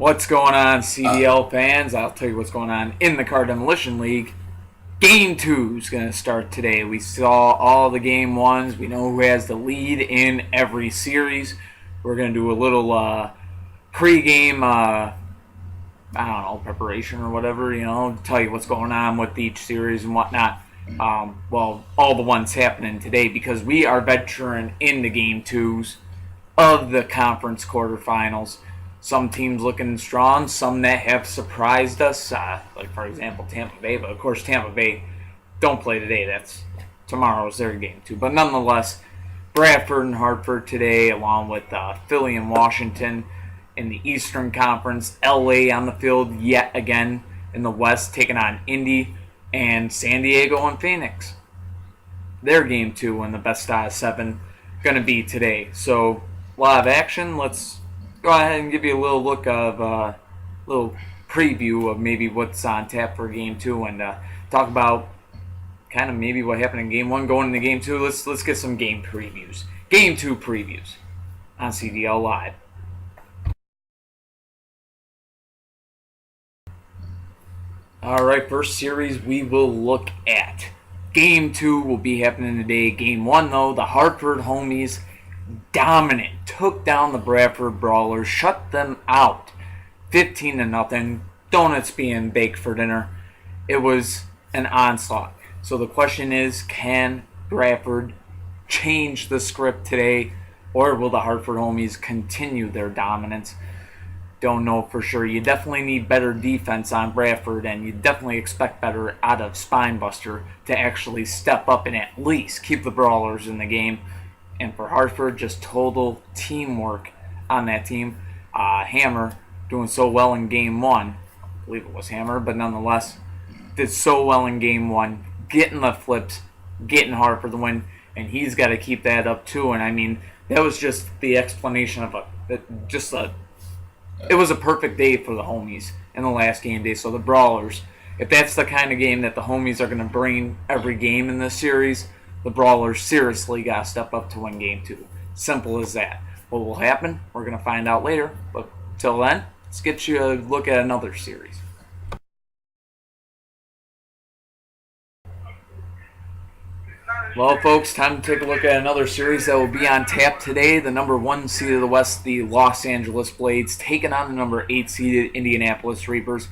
What's going on, CDL fans? I'll tell you what's going on in the Car Demolition League. Game 2 is going to start today. We saw all the Game 1s. We know who has the lead in every series. We're going to do a little pre-game, preparation or whatever, tell you what's going on with each series and whatnot. All the ones happening today because we are venturing into Game 2s of the conference quarterfinals. Some teams looking strong, some that have surprised us, like for example Tampa Bay. But of course Tampa Bay don't play today. That's tomorrow's their game too. But nonetheless, Bradford and Hartford today, along with Philly and Washington in the Eastern Conference. LA on the field yet again in the West, taking on Indy, and San Diego and Phoenix. Their game 2 and the best out of 7 going to be today. So a lot of action. Let's go ahead and give you a little look of little preview of maybe what's on tap for Game 2 and talk about kind of maybe what happened in Game 1 going into Game 2. Let's get some game previews. Game 2 previews on CDL Live. Alright, first series we will look at. Game 2 will be happening today. Game 1 though, the Hartford homies dominant, took down the Bradford Brawlers, shut them out 15-0, donuts being baked for dinner. It was an onslaught. So the question is, can Bradford change the script today, or will the Hartford homies continue their dominance? Don't know for sure. You definitely need better defense on Bradford, and you definitely expect better out of Spinebuster to actually step up and at least keep the Brawlers in the game. And for Hartford, just total teamwork on that team. Hammer doing so well in Game 1. I believe it was Hammer, but nonetheless, did so well in Game 1. Getting the flips, getting Hartford the win, and he's got to keep that up too. And I mean, that was just the explanation of it was a perfect day for the homies in the last game day. So the Brawlers, if that's the kind of game that the homies are going to bring every game in this series, the Brawlers seriously got to step up to win Game 2. Simple as that. What will happen? We're going to find out later. But till then, let's get you a look at another series. Well, folks, time to take a look at another series that will be on tap today. The number 1 seed of the West, the Los Angeles Blades, taking on the number 8 seeded Indianapolis Reapers.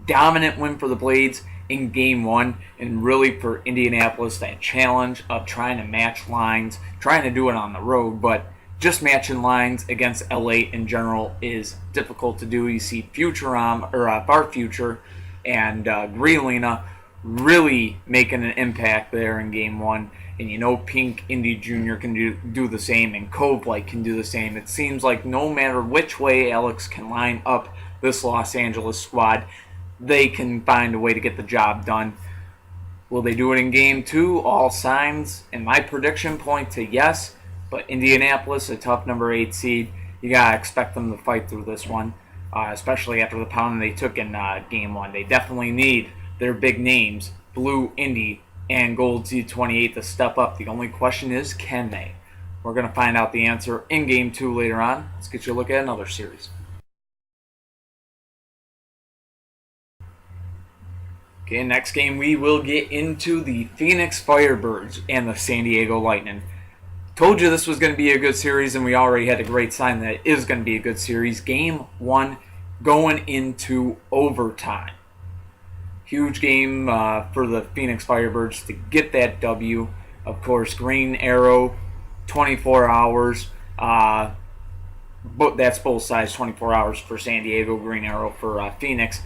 Dominant win for the Blades in Game 1, and really for Indianapolis, that challenge of trying to match lines, trying to do it on the road, but just matching lines against LA in general is difficult to do. You see Bar Future and Greelina really making an impact there in Game 1, and Pink Indy Jr. can do the same, and Cove Light can do the same. It seems like no matter which way Alex can line up this Los Angeles squad, they can find a way to get the job done. Will they do it in Game 2? All signs, and my prediction, point to yes. But Indianapolis, a tough number 8 seed, you gotta expect them to fight through this one, especially after the pounding they took in Game 1. They definitely need their big names, Blue Indy and Gold Z28, to step up. The only question is, can they? We're gonna find out the answer in Game 2 later on. Let's get you a look at another series. Okay, next game we will get into the Phoenix Firebirds and the San Diego Lightning. Told you this was going to be a good series, and we already had a great sign that it is going to be a good series. Game 1 going into overtime. Huge game for the Phoenix Firebirds to get that W. Of course, Green Arrow, 24 hours. But that's both sides, 24 hours for San Diego, Green Arrow for Phoenix.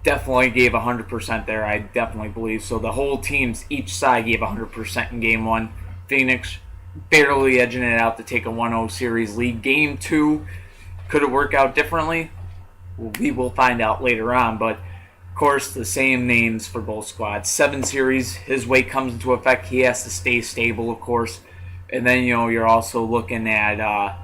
Definitely gave 100% there, I definitely believe. So the whole teams, each side gave 100% in Game 1. Phoenix barely edging it out to take a 1-0 series lead. Game 2, could it work out differently? Well, we will find out later on. But, of course, the same names for both squads. 7 series, his weight comes into effect. He has to stay stable, of course. And then, you're also looking at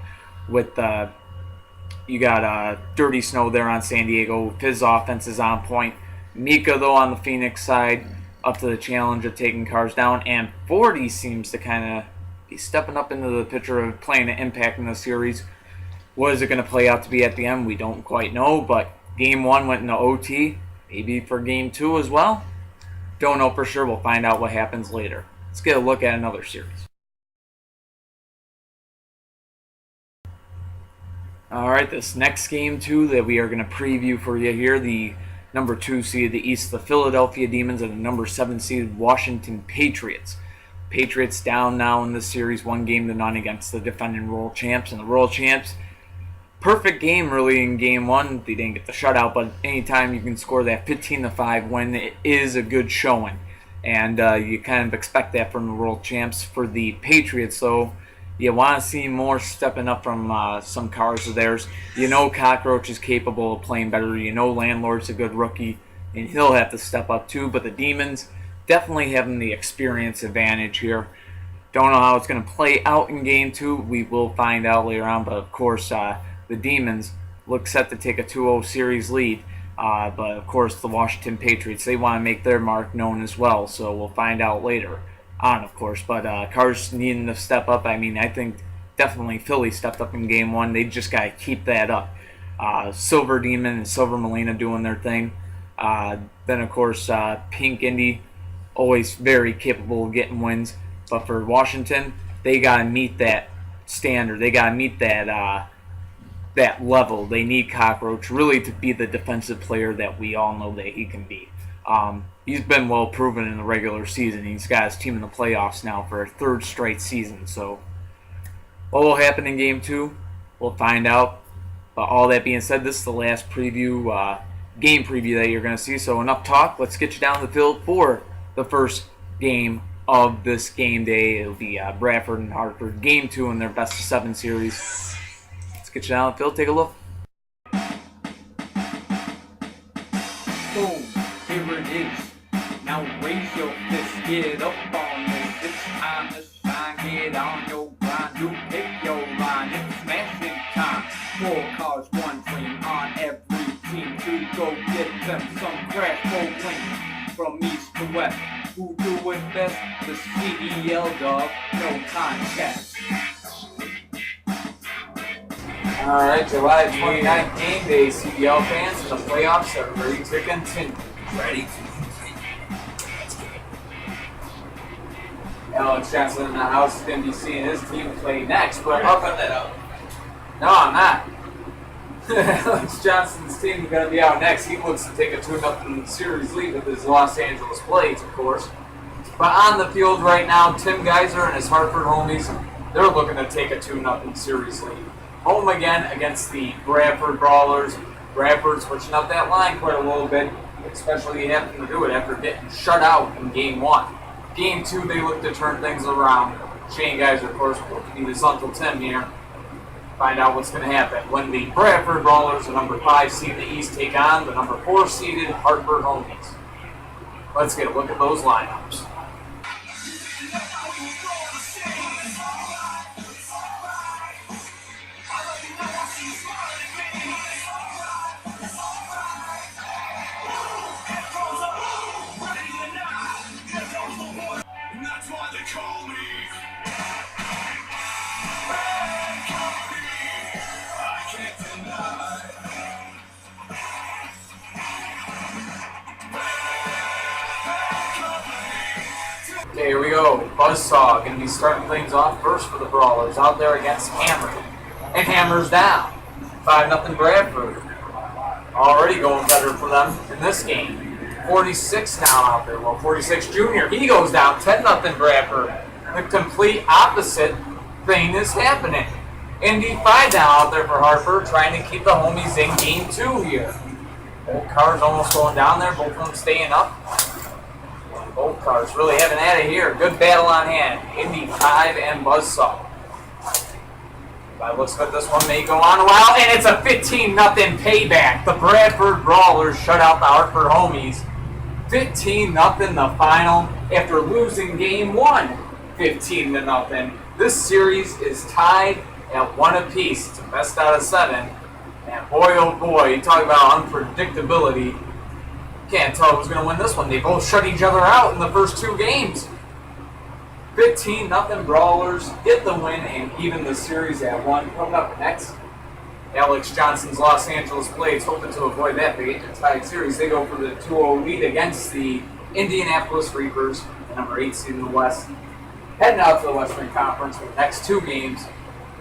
you got Dirty Snow there on San Diego. His offense is on point. Mika, though, on the Phoenix side, up to the challenge of taking cars down. And 40 seems to kind of be stepping up into the picture of playing an impact in the series. What is it going to play out to be at the end? We don't quite know, but game 1 went into OT. Maybe for game 2 as well. Don't know for sure. We'll find out what happens later. Let's get a look at another series. Alright, this next game 2 that we are going to preview for you here, the number 2 seed of the East, the Philadelphia Demons, and the number 7 seed Washington Patriots. Patriots down now in this series, 1-0 against the defending world champs. And the world champs, perfect game really in game 1. They didn't get the shutout, but anytime you can score that 15-5 win, it is a good showing. And you kind of expect that from the world champs. For the Patriots, though, you want to see more stepping up from some cars of theirs. You know Cockroach is capable of playing better. You know Landlord's a good rookie, and he'll have to step up too. But the Demons definitely having the experience advantage here. Don't know how it's going to play out in game 2. We will find out later on. But of course, the Demons look set to take a 2-0 series lead. But of course, the Washington Patriots, they want to make their mark known as well. So we'll find out later on, of course. But cars needing to step up. I mean, I think definitely Philly stepped up in game 1. They just got to keep that up. Silver Demon and Silver Molina doing their thing. Then, of course, Pink Indy, always very capable of getting wins. But for Washington, they got to meet that standard. They got to meet that that level. They need Cockroach really to be the defensive player that we all know that he can be. He's been well proven in the regular season. He's got his team in the playoffs now for a 3rd straight season. So what will happen in game 2? We'll find out. But all that being said, this is the last preview, game preview that you're going to see. So enough talk. Let's get you down the field for the first game of this game day. It'll be Bradford and Hartford, game 2 in their best of 7 series. Let's get you down the field. Take a look. Boom, here it is. Now raise your fist, get up on this. It's time to shine, get on your grind. You pick your line, it's smashing time. 4 cars, 1 dream on every team to go get them some crash bowling. From east to west, who do it best? The CDL dog, no contest. Alright, July 29th game day, CDL fans, the playoffs are ready to continue. Alex Johnson in the house is going to be seeing his team play next, but I'll cut that out. No, I'm not. Alex Johnson's team is going to be out next. He looks to take a 2-0 series lead with his Los Angeles Blades, of course. But on the field right now, Tim Geiser and his Hartford homies, they're looking to take a 2-0 series lead. Home again against the Bradford Brawlers. Bradford switching up that line quite a little bit, especially having to do it after getting shut out in game 1. Game 2, they look to turn things around. Shane Geiser, of course, will be his Uncle Tim here. Find out what's going to happen when the Bradford Brawlers, the number 5 seed in the East, take on the number 4 seeded Hartford homies. Let's get a look at those lineups. Okay, here we go. Buzzsaw going to be starting things off first for the Brawlers out there against Hammer. And Hammer's down. 5-0 Bradford. Already going better for them in this game. 46 now out there. Well, 46 Junior. He goes down. 10-0 Bradford. The complete opposite thing is happening. Indy 5 down out there for Hartford, trying to keep the homies in game 2 here. Both cars almost going down there. Both of them staying up. Both cars really having at it here. Good battle on hand. Indy 5 and Buzzsaw. By looks like this one may go on a while, and it's a 15-0 payback. The Bradford Brawlers shut out the Hartford homies. 15-0 the final after losing game 1. 15-0. This series is tied at 1 apiece. It's a best out of 7. And boy, oh boy, you talk about unpredictability. Can't tell who's going to win this one. They both shut each other out in the first 2 games. 15-0 Brawlers get the win and even the series at 1. Coming up next, Alex Johnson's Los Angeles Blades, hoping to avoid that big tied series. They go for the 2-0 lead against the Indianapolis Reapers, the number 8 seed in the West. Heading out to the Western Conference for the next 2 games,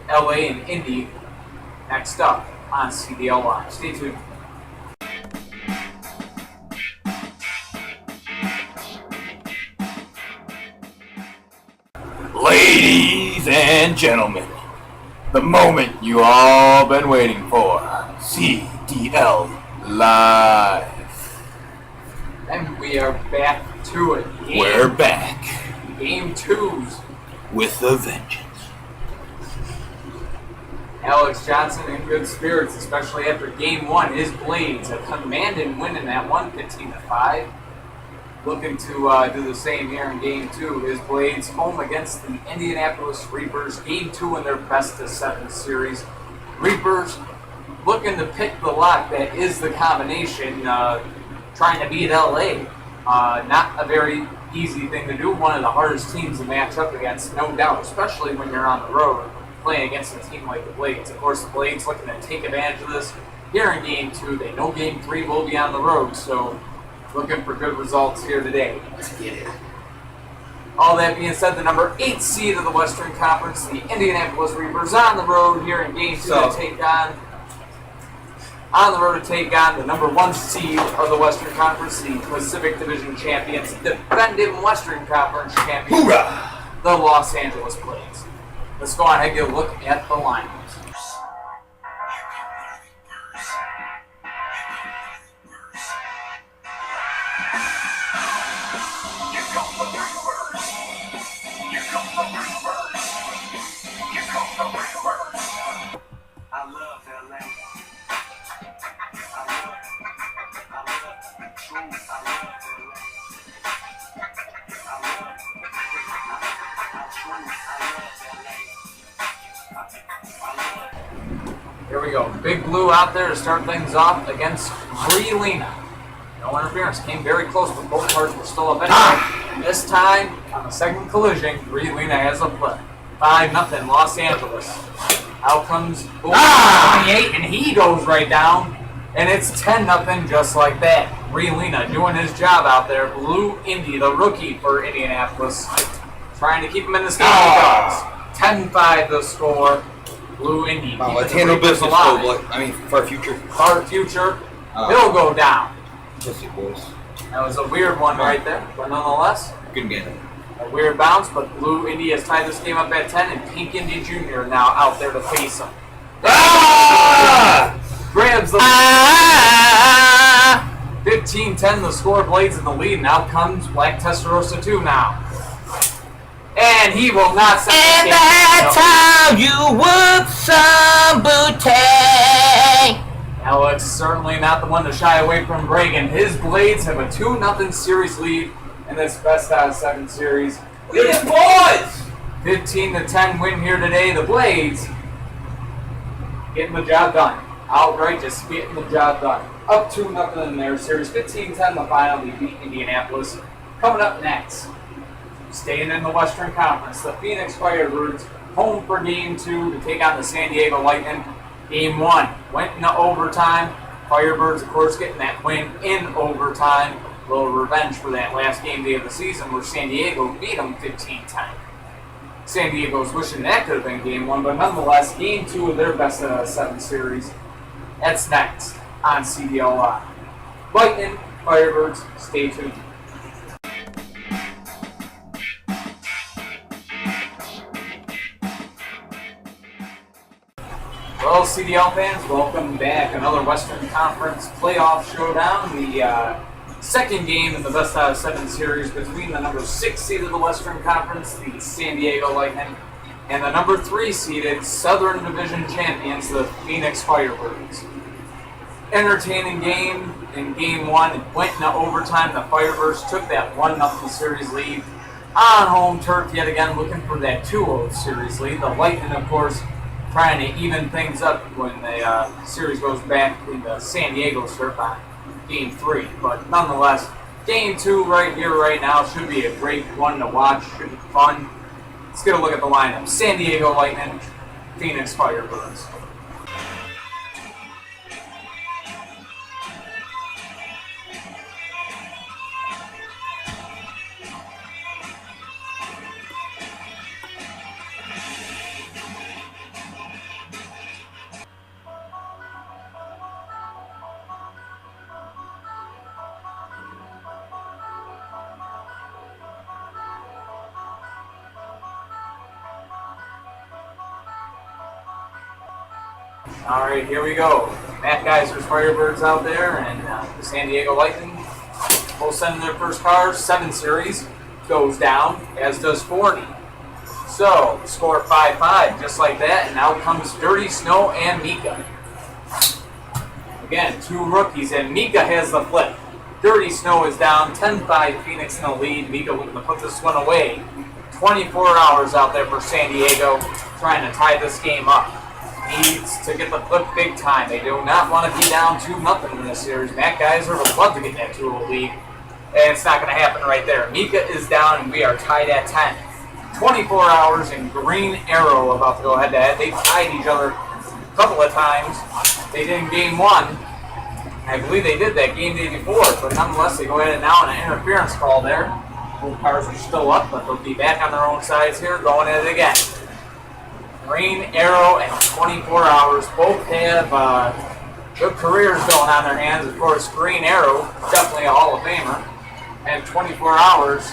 LA and Indy, next up on CDL Live. Stay tuned. Ladies and gentlemen, the moment you all been waiting for, CDL Live. And we are back to it. We're back. Game 2s. With a vengeance. Alex Johnson in good spirits, especially after Game 1. His Blades have commanded winning that one, 15-5. Looking to do the same here in Game 2. His Blades home against the Indianapolis Reapers. Game 2 in their best-of-7 series. Reapers looking to pick the lock that is the combination, trying to beat LA. Not a very easy thing to do. One of the hardest teams to match up against, no doubt, especially when you're on the road playing against a team like the Blades. Of course, the Blades looking to take advantage of this here in Game 2. They know Game 3 will be on the road, so looking for good results here today. Let's get it. All that being said, the number 8 seed of the Western Conference, the Indianapolis Reapers, on the road here in Game 2 to take on the road to take on the number 1 seed of the Western Conference, the Pacific Division champions, defending Western Conference champions, Hoorah! the Los Angeles Blades. Let's go on and get a look at the lineups. Here we go. Big Blue out there to start things off against Breelina. No interference. Came very close, but both parts were still up anyway. This time, on the second collision, Breelina has a play. 5-0 Los Angeles. Out comes 28, and he goes right down. And it's 10-0 just like that. Breelina doing his job out there. Blue Indy, the rookie for Indianapolis, trying to keep him in this game. 10-5 the score. Blue Indy. Wow, let's handle business for our future. For our future, he'll go down. Yes, it was. That was a weird one right there, but nonetheless, Good game. a weird bounce. But Blue Indy has tied this game up at 10, and Pink Indy Jr. now out there to face him. Grabs the 15-10 the score. Blades in the lead. Now comes Black Testarossa 2 now. And he will not set the game. That's how you whoop some booty. Alex certainly not the one to shy away from Reagan. His Blades have a 2-0 series lead in this best out of 7 series. We the boys! 15-10 win here today. The Blades getting the job done. Outright just getting the job done. Up 2-0 in their series. 15-10 the final. They beat Indianapolis. Coming up next, staying in the Western Conference, the Phoenix Firebirds home for Game 2 to take on the San Diego Lightning. Game 1 went into overtime. Firebirds, of course, getting that win in overtime. A little revenge for that last game day of the season where San Diego beat them 15-10. San Diego's wishing that could have been Game 1, but nonetheless, Game 2 of their best of 7 series. That's next on CDL Live. Lightning, Firebirds, stay tuned. Well, CDL fans, welcome back. Another Western Conference playoff showdown. The second game in the best out of 7 series between the number 6 seed of the Western Conference, the San Diego Lightning, and the number 3 seeded Southern Division champions, the Phoenix Firebirds. Entertaining game in Game 1. It went into overtime. The Firebirds took that 1-0 series lead on home turf yet again, looking for that 2-0 series lead. The Lightning, of course, trying to even things up when the series goes back in the San Diego turf on Game 3. But nonetheless, Game 2 right here, right now, should be a great one to watch. Should be fun. Let's get a look at the lineup. San Diego Lightning, Phoenix Firebirds. All right, here we go. Matt Geiser's Firebirds out there, and the San Diego Lightning will send their first cars. 7 Series goes down, as does 40. So, score 5-5, just like that, and out comes Dirty Snow and Mika. Again, 2 rookies, and Mika has the flip. Dirty Snow is down, 10-5, Phoenix in the lead. Mika looking to put this one away. 24 hours out there for San Diego, trying to tie this game up. Needs to get the flip big time. They do not want to be down 2-0 in this series. Matt Geiser would love to get that 2-0 lead, and it's not going to happen right there. Mika is down, and we are tied at 10. 24 hours and Green Arrow about to go head-to-head. They tied each other a couple of times. They did in game 1. I believe they did that game day before, but nonetheless, they go ahead and now on an interference call there. Both cars are still up, but they'll be back on their own sides here, going at it again. Green Arrow and 24 hours both have good careers going on their hands. Of course, Green Arrow, definitely a Hall of Famer, and 24 hours.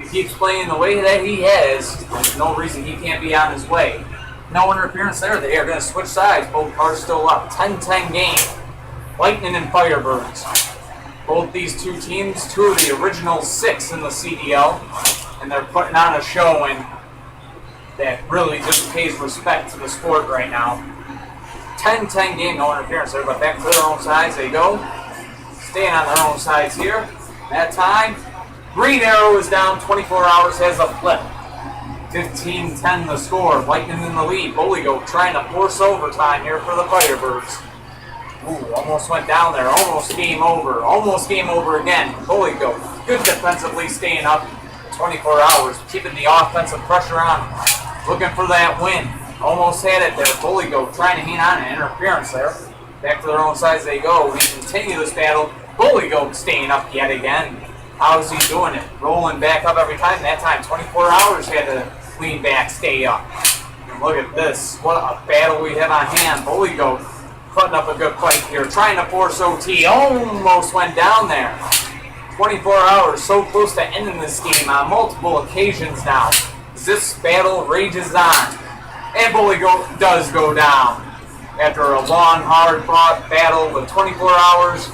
He keeps playing the way that he has. There's no reason he can't be on his way. No interference there. They are going to switch sides. Both cars still up. 10-10 game. Lightning and Firebirds. Both these two teams, 2 of the original 6 in the CDL, and they're putting on a showing that really just pays respect to the sport right now. 10-10 game, no interference there, but back to their own sides they go. Staying on their own sides here. That time, Green Arrow is down, 24 hours, has a flip. 15-10 the score, Lightning in the lead. Boligo trying to force overtime here for the Firebirds. Ooh, almost went down there, almost game over. Almost game over again. Boligo, good defensively staying up. 24 hours, keeping the offensive pressure on. Looking for that win. Almost had it there. Boligo trying to hang on, an interference there. Back to their own sides they go. We continue this battle. Boligo staying up yet again. How is he doing it? Rolling back up every time. That time, 24 hours had to lean back, stay up. And look at this. What a battle we have on hand. Boligo putting up a good fight here. Trying to force OT. Almost went down there. 24 hours, so close to ending this game on multiple occasions now. This battle rages on. And Boligo does go down. After a long, hard-fought battle with 24 hours,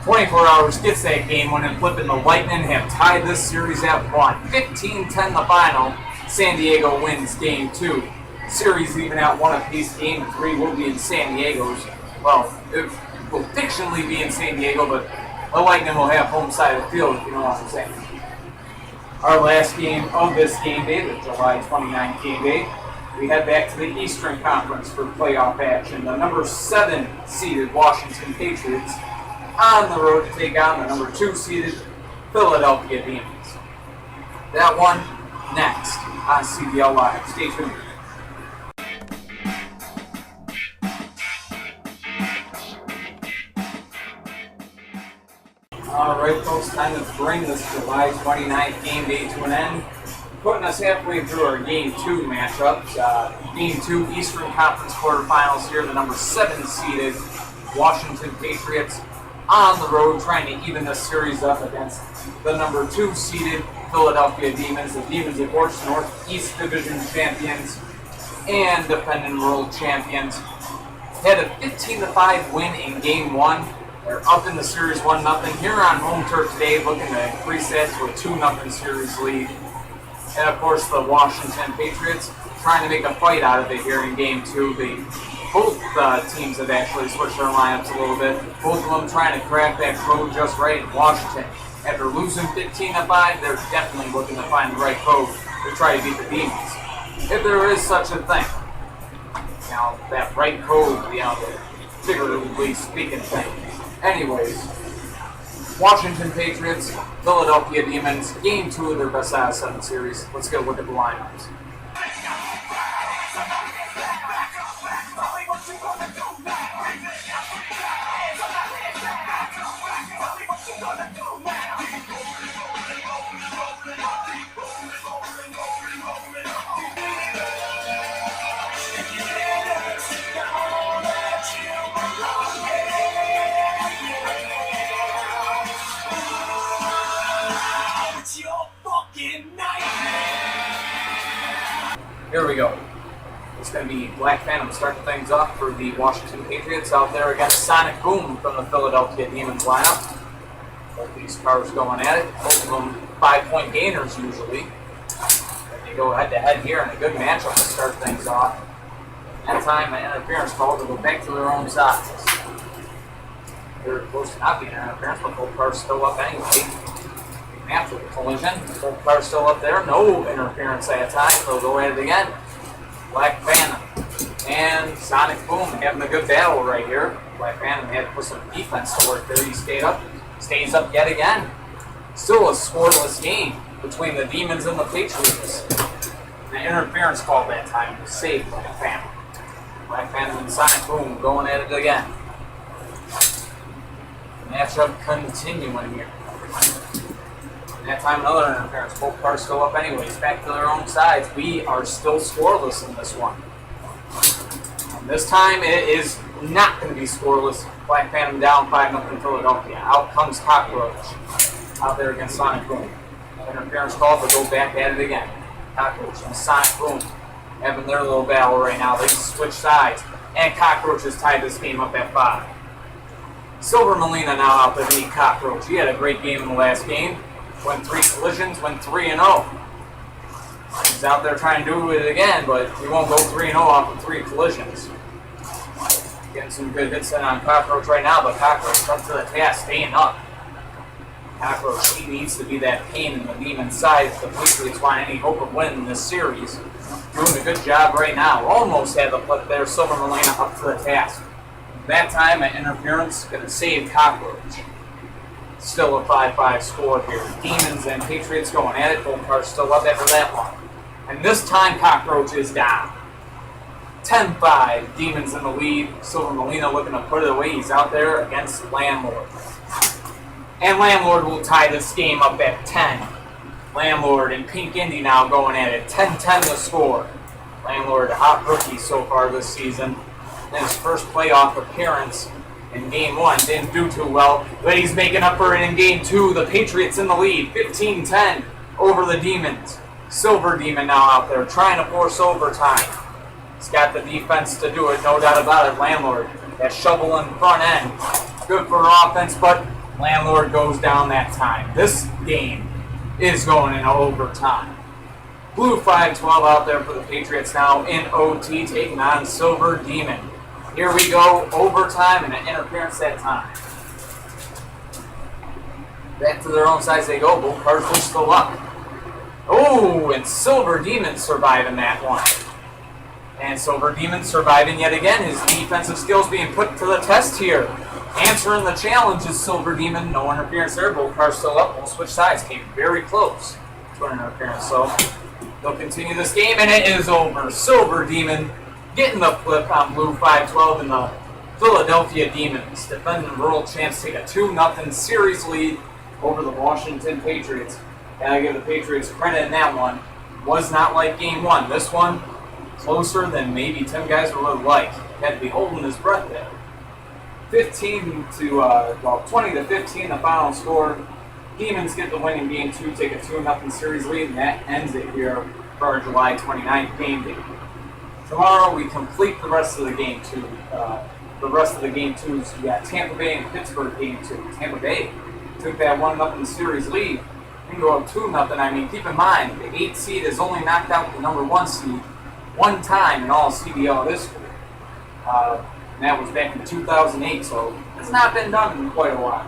24 hours gets that game winning, flipping the Lightning have tied this series at 1. 15-10 the final. San Diego wins game 2. Series even at 1 apiece. Game 3 will be in San Diego's. Well, it will fictionally be in San Diego, but the Lightning will have home side of the field, if you know what I'm saying. Our last game of this game day, the July 29th game day, we head back to the Eastern Conference for playoff action. The number 7 seeded Washington Patriots on the road to take on the number 2 seeded Philadelphia Demons. That one next on CDL Live. Stay tuned. Alright folks, time to bring this July 29th game day to an end. Putting us halfway through our Game 2 matchups. Game 2 Eastern Conference Quarter-Finals here. The number 7 seeded Washington Patriots on the road trying to even this series up against the number 2 seeded Philadelphia Demons. The Demons, of course, Northeast Division champions and defending world champions. Had a 15-5 win in Game 1. They're up in the series 1-0. Here on home turf today, looking to increase that to a 2-0 series lead. And of course, the Washington Patriots trying to make a fight out of it here in Game 2. Both teams have actually switched their lineups a little bit. Both of them trying to crack that code just right. Washington, after losing 15-5, they're definitely looking to find the right code to try to beat the Demons. If there is such a thing. You know, that right code, you know, the figuratively speaking thing. Anyways, Washington Patriots, Philadelphia Demons, Game 2 of their best out of 7 series. Let's get a look at the lineups. Here we go. It's going to be Black Phantom starting things off for the Washington Patriots out there against Sonic Boom from the Philadelphia Demons lineup. Both these cars going at it. Both of them 5-point gainers usually. They go head-to-head here in a good matchup to start things off. That time, an interference call to go back to their own sides. They're close to not being an interference, but both cars still up anyway. After the collision, both cars still up there. No interference that time, so they'll go at it again. Black Phantom and Sonic Boom having a good battle right here. Black Phantom had to put some defense to work there. He stays up yet again. Still a scoreless game between the Demons and the Patriots. The interference call that time was saved by Black Phantom. Black Phantom and Sonic Boom going at it again. Matchup continuing here. And that time another interference. Both cars still up anyways. Back to their own sides. We are still scoreless in this one. And this time it is not going to be scoreless. Black Phantom down 5-0 Philadelphia. Out comes Cockroach. Out there against Sonic Boom. Interference call, but go back at it again. Cockroach and Sonic Boom having their little battle right now. They switch sides. And Cockroach has tied this game up at 5. Silver Molina now out there to meet Cockroach. He had a great game in the last game. Won 3 collisions, went 3-0. He's out there trying to do it again, but he won't go 3-0 off of 3 collisions. Getting some good hits in on Cockroach right now, but Cockroach up to the task, staying up. Cockroach, he needs to be that pain in the Demon's side if the Patriots want any hope of winning this series. Doing a good job right now. Almost had the flip there. Silver Molina up to the task. That time, an interference going to save Cockroach. Still a 5-5 score here. Demons and Patriots going at it. Both cars still up after that one. And this time, Cockroach is down. 10-5. Demons in the lead. Silver Molina looking to put it away. He's out there against Landlord. And Landlord will tie this game up at 10. Landlord and Pink Indy now going at it. 10-10 the score. Landlord, a hot rookie so far this season. In his first playoff appearance in Game 1. Didn't do too well, but he's making up for it in Game 2. The Patriots in the lead. 15-10 over the Demons. Silver Demon now out there trying to force overtime. He's got the defense to do it, no doubt about it. Landlord, that shovel in front end. Good for offense, but Landlord goes down that time. This game is going into overtime. Blue 5-12 out there for the Patriots now in OT, taking on Silver Demon. Here we go, overtime and an interference that time. Back to their own sides they go. Both cars will still up. Oh, and Silver Demon surviving that one. And Silver Demon surviving yet again. His defensive skills being put to the test here. Answering the challenge is Silver Demon. No interference there. Both cars still up. We'll switch sides. Came very close to an interference. So they'll continue this game, and it is over. Silver Demon getting the flip on Blue 5-12 and the Philadelphia Demons. Defending world champs take a 2-0 series lead over the Washington Patriots. Gotta give the Patriots credit in that one. Was not like Game 1. This one, closer than maybe Tim Geiser would have liked. Had to be holding his breath there. 20-15 the final score. Demons get the win in Game 2, take a 2-0 series lead, and that ends it here for our July 29th game day. Tomorrow we complete the rest of the Game 2. The rest of the Game 2s, we got Tampa Bay and Pittsburgh Game 2. Tampa Bay took that 1-0 series lead. We can go up 2-0. I mean, keep in mind, the 8th seed has only knocked out the number 1 seed one time in all CDL history. And that was back in 2008, so it's not been done in quite a while.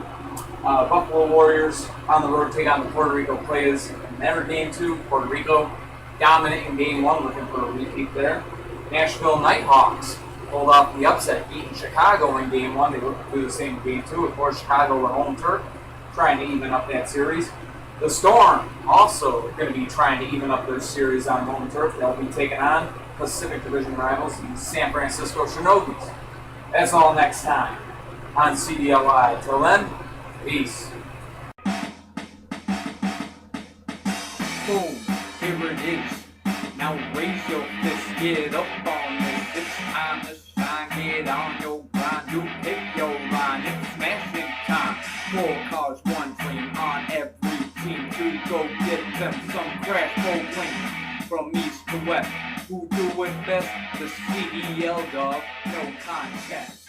Buffalo Warriors on the road take on the Puerto Rico Players in their Game 2. Puerto Rico dominant in Game 1, looking for a repeat there. Nashville Nighthawks pulled off the upset, beating Chicago in Game 1. They look to do the same in Game 2. Of course, Chicago were home turf, trying to even up that series. The Storm also going to be trying to even up their series on home turf. They'll be taking on Pacific Division rivals, the San Francisco Shinobis. That's all next time on CDL Live. Till then, peace. Boom, here it is. Now raise your fist, get up on this. It's time to shine, get on your grind. You pick your line, it's smashing time. 4 cars, 1 dream on every team to go get them some crash full win from east to west. Who do it best? The CDL dog, no contest.